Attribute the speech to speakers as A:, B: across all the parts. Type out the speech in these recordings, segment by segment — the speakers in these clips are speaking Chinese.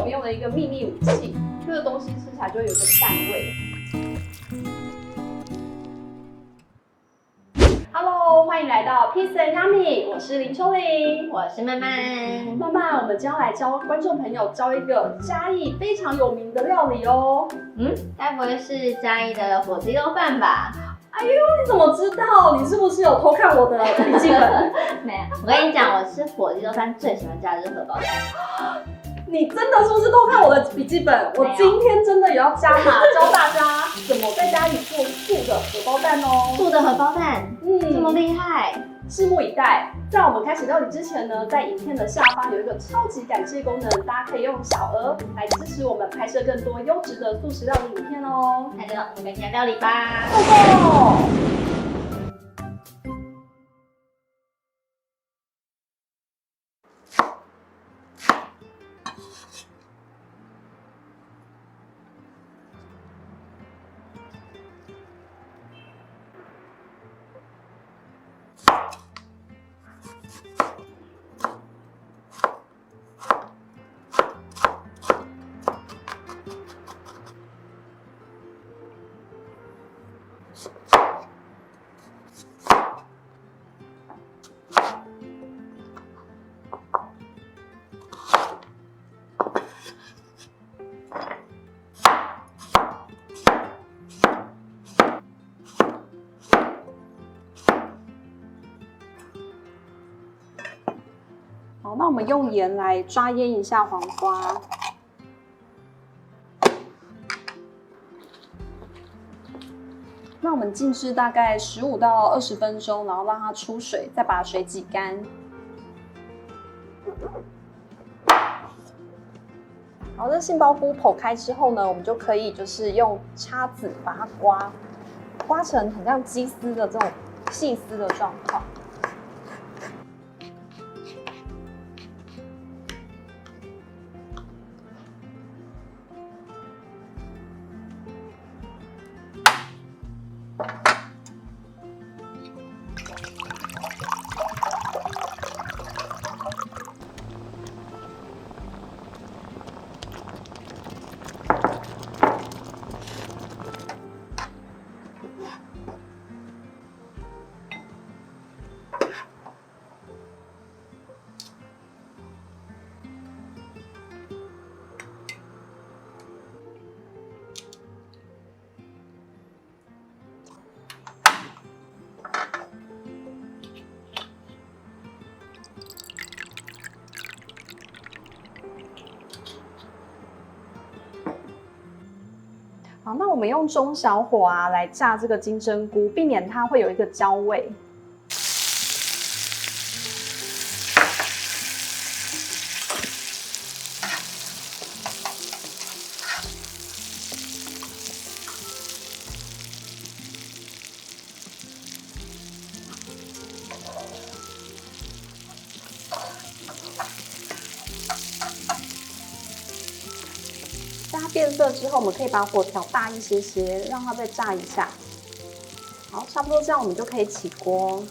A: 们用的一个秘密武器，这个东西吃起来就会有一个蛋味。Hello， 欢迎来到 Peace and Yummy， 我是林秋玲，
B: 我是曼曼。
A: 曼曼，我们今天要来教观众朋友教一个嘉义非常有名的料理哦。
B: 该不会是嘉义的火鸡肉饭吧？
A: 哎呦，你怎么知道？你是不是有偷看我的笔记本？
B: 没有，我跟你讲，我吃火鸡肉饭最喜欢加的就是荷包蛋。
A: 你真的是不是偷看我的笔记本？我今天真的也要加码，教大家怎么在家里做素的荷包蛋哦。
B: 素的荷包蛋，这么厉害！
A: 拭目以待。在我们开始料理之前呢，在影片的下方有一个超级感谢功能，大家可以用小额来支持我们拍摄更多优质的素食料理影片哦。
B: 那就我们赶紧来料理吧。
A: Go！好，那我们用盐来抓腌一下黄瓜。那我们静置大概15到20分钟，然后让它出水，再把水挤干。好，这杏鲍菇剖开之后呢，我们就可以就是用叉子把它刮成很像鸡丝的这种细丝的状况。好，那我们用中小火来炸这个金针菇，避免它会有一个焦味。在它变色之后，我们可以把火调大一些，让它再炸一下。好，差不多这样，我们就可以起锅。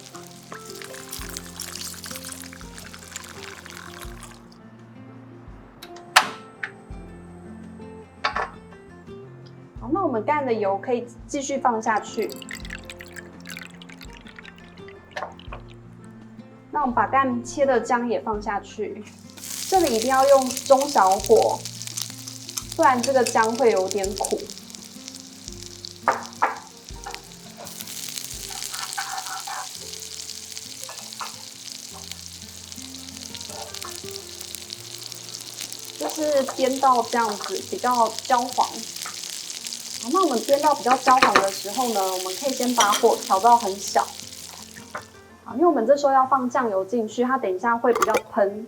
A: 好，那我们干的油可以继续放下去。那我们把干切的姜也放下去，这里一定要用中小火。不然这个姜会有点苦。就是煸到这样子比较焦黄。好，那我们煸到比较焦黄的时候呢，我们可以先把火调到很小。好，因为我们这时候要放酱油进去，它等一下会比较喷。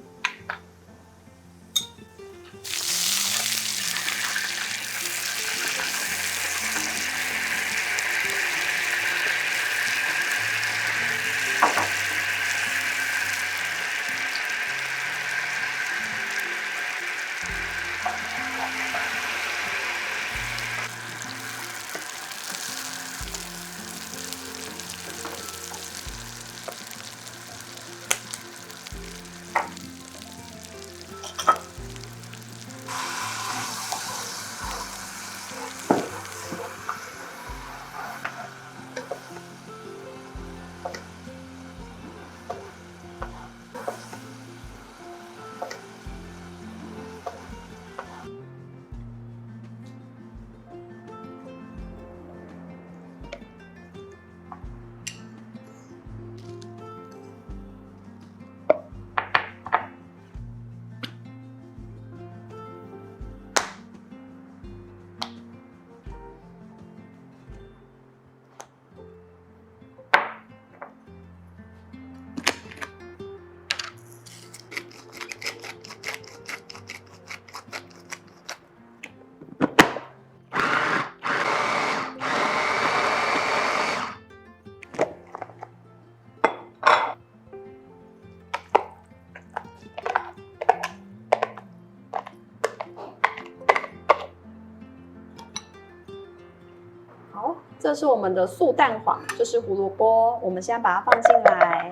A: 这是我们的素蛋黄，就是胡萝卜，我们现在把它放进来。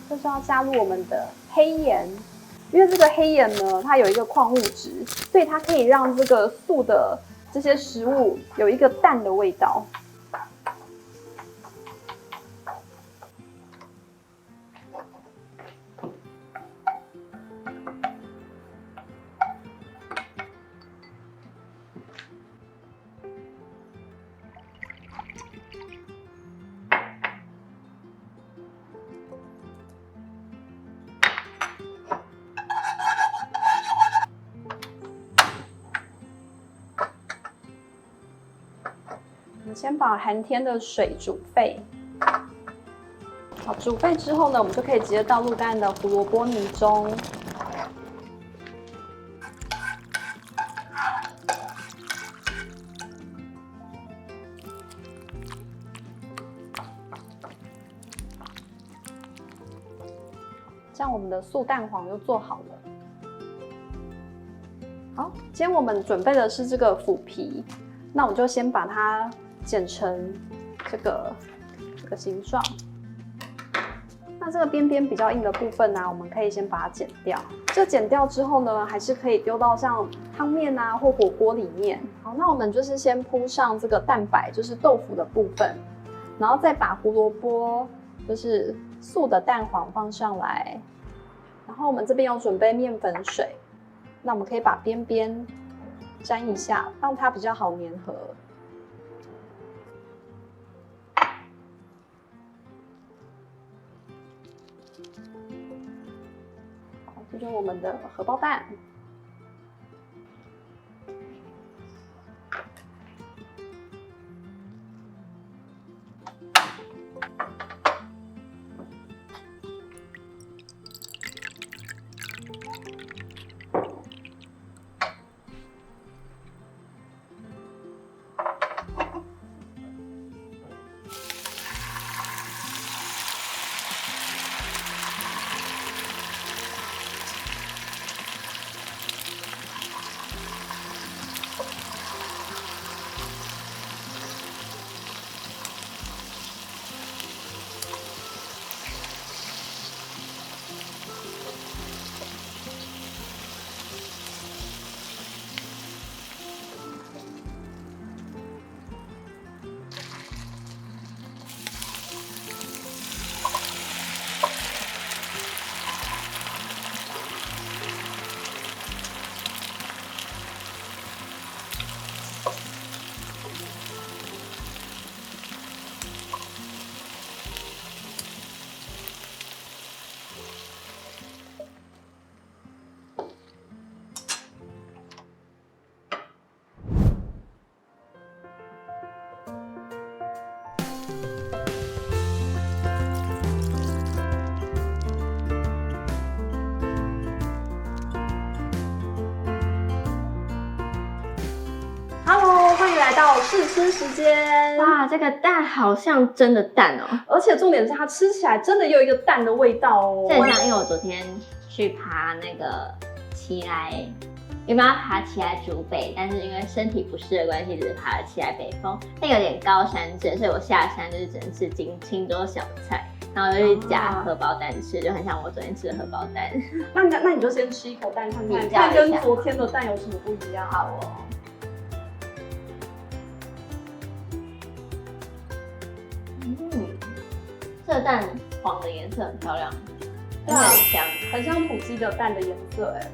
A: 这是要加入我们的黑盐，因为这个黑盐呢，它有一个矿物质，所以它可以让这个素的这些食物有一个淡的味道。我们先把寒天的水煮沸，好，煮沸之后呢，我们就可以直接倒入刚才的胡萝卜泥中。这样我们的素蛋黄就做好了。好，今天我们准备的是这个腐皮。那我就先把它剪成这个形状。那这个边边比较硬的部分呢，我们可以先把它剪掉。这剪掉之后呢，还是可以丢到像汤面啊或火锅里面。好，那我们就是先铺上这个蛋白，就是豆腐的部分，然后再把胡萝卜，就是素的蛋黄放上来。然后我们这边有准备面粉水，那我们可以把边边沾一下，让它比较好粘合。好，这就是我们的荷包蛋。Hello， 欢迎来到试吃时间。
B: 哇，这个蛋好像真的蛋哦，
A: 而且重点是它吃起来真的有一个蛋的味道哦。
B: 这很像，因为我昨天去爬那个奇来，原本要爬奇来竹北，但是因为身体不适的关系，只是爬了奇来北峰，但有点高山症，所以我下山就是只能吃清粥小菜，然后就去夹荷包蛋吃，就很像我昨天吃的荷包蛋。
A: 那你就先吃一口蛋看看，看跟昨天的蛋有什么不一样。
B: 好哦。这个蛋黄的颜色很漂亮，
A: 对啊，
B: 很香，
A: 很像土鸡的蛋的颜色哎。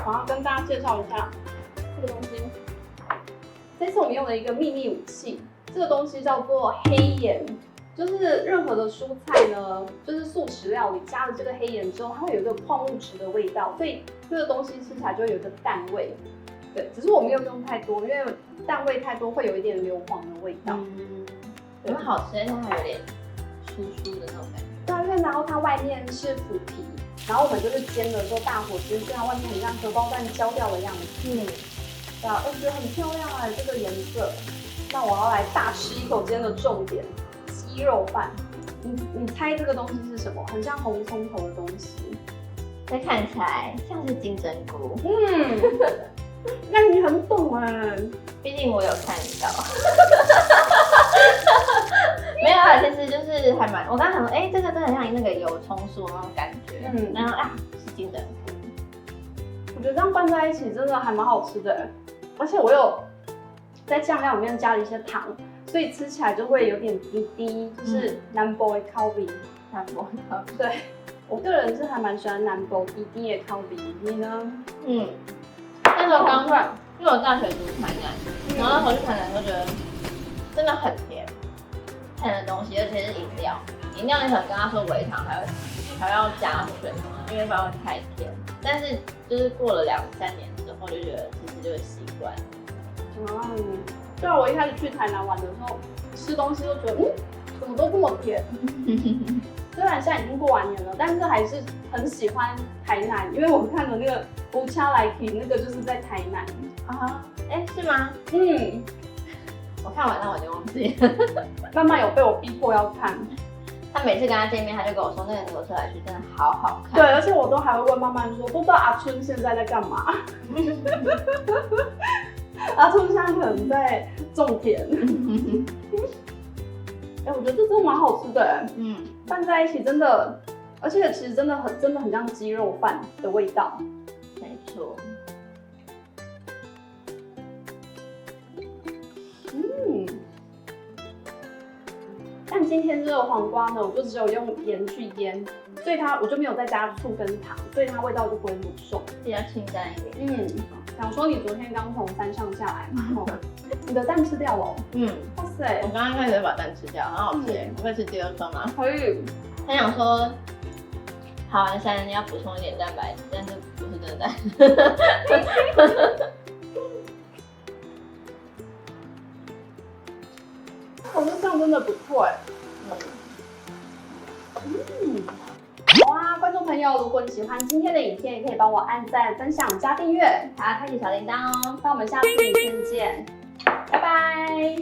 A: 想要跟大家介绍一下这个东西。这次我们用了一个秘密武器，这个东西叫做黑盐。就是任何的蔬菜呢，就是素食料理加了这个黑盐之后，它会有一个矿物质的味道，所以这个东西吃起来就会有一个淡味。对，只是我没有用太多，因为淡味太多会有一点硫磺的味道。
B: 很好吃，但它有点酥酥的那种感觉。
A: 对，因为然后它外面是腐皮，然后我们就是煎的时候大火煎，所以它外面很像荷包蛋焦掉的样子。对啊，我觉得很漂亮哎，这个颜色。那我要来大吃一口今天的重点。鸡肉饭，你猜这个东西是什么？很像红葱头的东西，
B: 这看起来像是金针菇。
A: 那你很懂哎，
B: 毕竟我有看到。没有啊，其实就是还蛮，我刚刚想说，这个真的很像那个油葱酥那种感觉。然后是金针菇。
A: 我觉得这样拌在一起真的还蛮好吃的，而且我有在酱料里面加了一些糖。所以吃起来就会有点滴滴，就是南部的口味。
B: 南部的口味。
A: 对，我个人是还蛮喜欢南部滴滴的口味。你呢？
B: 但是我刚刚因为我大学读台南，然后那时候去台南就觉得真的很甜，甜的东西，而且是饮料。饮料你可能跟他说微糖还要加水，因为不然会太甜。但是就是过了2-3年之后，就觉得其实就是习惯。
A: 对啊，我一开始去台南玩的时候，吃东西都觉得，怎么都这么甜。虽然现在已经过完年了，但是还是很喜欢台南，因为我看的那个乌恰来提那个就是在台南
B: 啊。是吗？我看完但我已经忘记了。
A: 慢慢有被我逼迫要看。
B: 他每次跟他见面，他就跟我说那个牛车来去真的好好看。
A: 对，而且我都还会问慢慢说，不知道阿春现在在干嘛。阿春现在可能在种田。我觉得这真的蛮好吃的。拌在一起真的，而且其实真的很像鸡肉饭的味道。
B: 没错。
A: 但今天这个黄瓜呢，我就只有用盐去腌，所以我就没有再加醋跟糖，所以它味道就不会那么重，
B: 比较清淡一点。
A: 想说你昨天刚从山上下来嘛，你的蛋吃掉了。哇塞！
B: 我刚刚开始把蛋吃掉，很好吃耶。我可以吃第2颗吗？
A: 可以。
B: 他想说，爬完山要补充一点蛋白质，但是不是真的蛋。
A: 我觉得这样真的不错哎。好啊，观众朋友，如果你喜欢今天的影片，也可以帮我按赞、分享、加订阅，还要开启小铃铛哦。那我们下次影片见，拜拜。